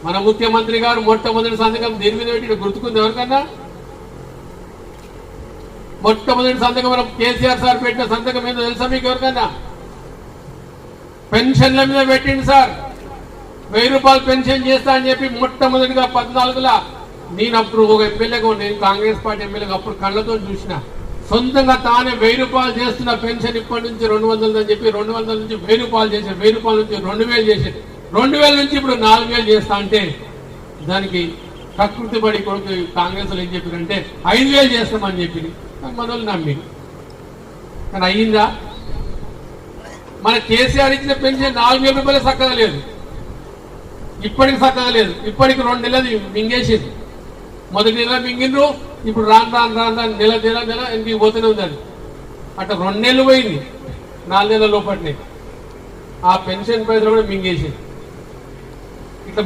మన ముఖ్యమంత్రి గారు మొట్టమొదటి సంతకం దీని మీద పెట్టి గుర్తుకుంది ఎవరికన్నా? మొట్టమొదటి సంతకం మనం కేసీఆర్ సార్ పెట్టిన సంతకం మీద తెలుసా మీకు ఎవరికన్నా? పెన్షన్ల మీద పెట్టింది సార్. 1000 రూపాయలు పెన్షన్ చేస్తా అని చెప్పి మొట్టమొదటిగా 14లో నేను అప్పుడు ఒక ఎమ్మెల్యేగా నేను కాంగ్రెస్ పార్టీ ఎమ్మెల్యేగా అప్పుడు కళ్ళతో చూసిన. సొంతంగా తానే 1000 రూపాయలు చేస్తున్న పెన్షన్ ఇప్పటి నుంచి 200 అని చెప్పి 200 నుంచి 1000 రూపాయలు చేశారు. 1000 రూపాయల నుంచి 2000 చేశారు. 2000 నుంచి ఇప్పుడు 4000 చేస్తా అంటే దానికి ప్రకృతి పడి కొడుకు కాంగ్రెస్ ఏం చెప్పారంటే 5000 చేస్తామని చెప్పింది. మనోళ్ళు నమ్మి కానీ అయ్యిందా? మన కేసీఆర్ ఇచ్చిన పెన్షన్ 4000 రూపాయలు చక్కగా లేదు, ఇప్పటికి చక్కగా లేదు. ఇప్పటికి 2 నెలలు మింగేసింది. మొదటి నెల మింగిండ్రు, ఇప్పుడు రాను నెల ఇంటికి పోతూనే ఉందని అట్లా 2 నెలలు పోయింది. 4 నెలల లోపటినే ఆ పెన్షన్ పైసలు కూడా మింగేసింది. ఇట్లా